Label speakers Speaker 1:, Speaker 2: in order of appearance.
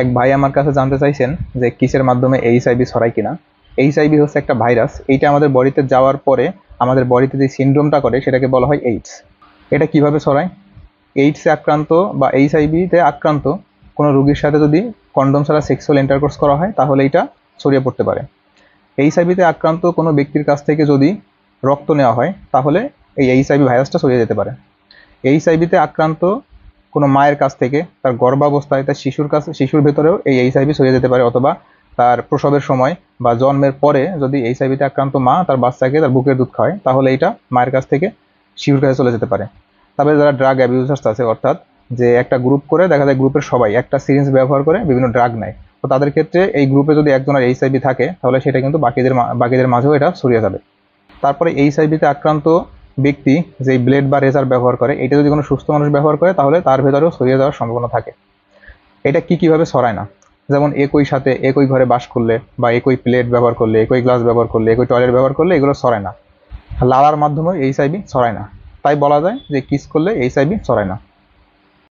Speaker 1: এক ভাই আমার কাছে জানতে চাইছেন যে কিসের মাধ্যমে এইচআইভি ছড়ায় কিনা। এইচআইভি হচ্ছে একটা ভাইরাস, এইটা আমাদের বডিতে যাওয়ার পরে আমাদের বডিতে যে সিনড্রোমটা করে সেটাকে বলা হয় এইডস। এটা কিভাবে ছড়ায়? এইডসে আক্রান্ত বা এইচআইভিতে আক্রান্ত কোনো রোগীর সাথে যদি কন্ডোম ছাড়া সেক্সুয়াল ইন্টারকোর্স করা হয় তাহলে এটা ছড়িয়ে পড়তে পারে। এইচআইভিতে আক্রান্ত কোনো ব্যক্তির কাছ থেকে যদি রক্ত নেওয়া হয় তাহলে এই এইচআইভি ভাইরাসটা ছড়িয়ে যেতে পারে। এইচআইভিতে আক্রান্ত কোনো মায়ের কাছ থেকে তার গর্ভাবস্থায় তার শিশুর ভেতরেও এই এইচআইভি ছড়িয়ে যেতে পারে, অথবা তার প্রসবের সময় বা জন্মের পরে যদি এইচআইভিতে আক্রান্ত মা তার বাচ্চাকে তার বুকের দুধ খায় তাহলে এটা মায়ের কাছ থেকে শিশুর কাছে চলে যেতে পারে। তারপরে যারা ড্রাগ অ্যাবিউজার্স আছে, অর্থাৎ যে একটা গ্রুপ করে দেখা যায় গ্রুপের সবাই একটা সিরিঞ্জ ব্যবহার করে বিভিন্ন ড্রাগ নেয়, তো তাদের ক্ষেত্রে এই গ্রুপে যদি একজনের এইচআইভি থাকে তাহলে সেটা কিন্তু বাকিদের মাঝেও এটা ছড়িয়ে যাবে। তারপরে এইচআইভিতে আক্রান্ত ব্যক্তি যে ব্লেড বা রেজার ব্যবহার করে, এটা যদি কোনো সুস্থ মানুষ ব্যবহার করে তাহলে তার ভেতরেও ছড়িয়ে যাওয়ার সম্ভাবনা থাকে। এটা কিভাবে ছড়ায় না? যেমন একই সাথে একই ঘরে বাস করলে বা একই প্লেট ব্যবহার করলে, একই গ্লাস ব্যবহার করলে, একই টয়লেট ব্যবহার করলে এগুলো ছড়ায় না। লালার মাধ্যমেও এইচআইভি ছড়ায় না। তাই বলা যায় যে কিস করলে এইচআইভি ছড়ায় না।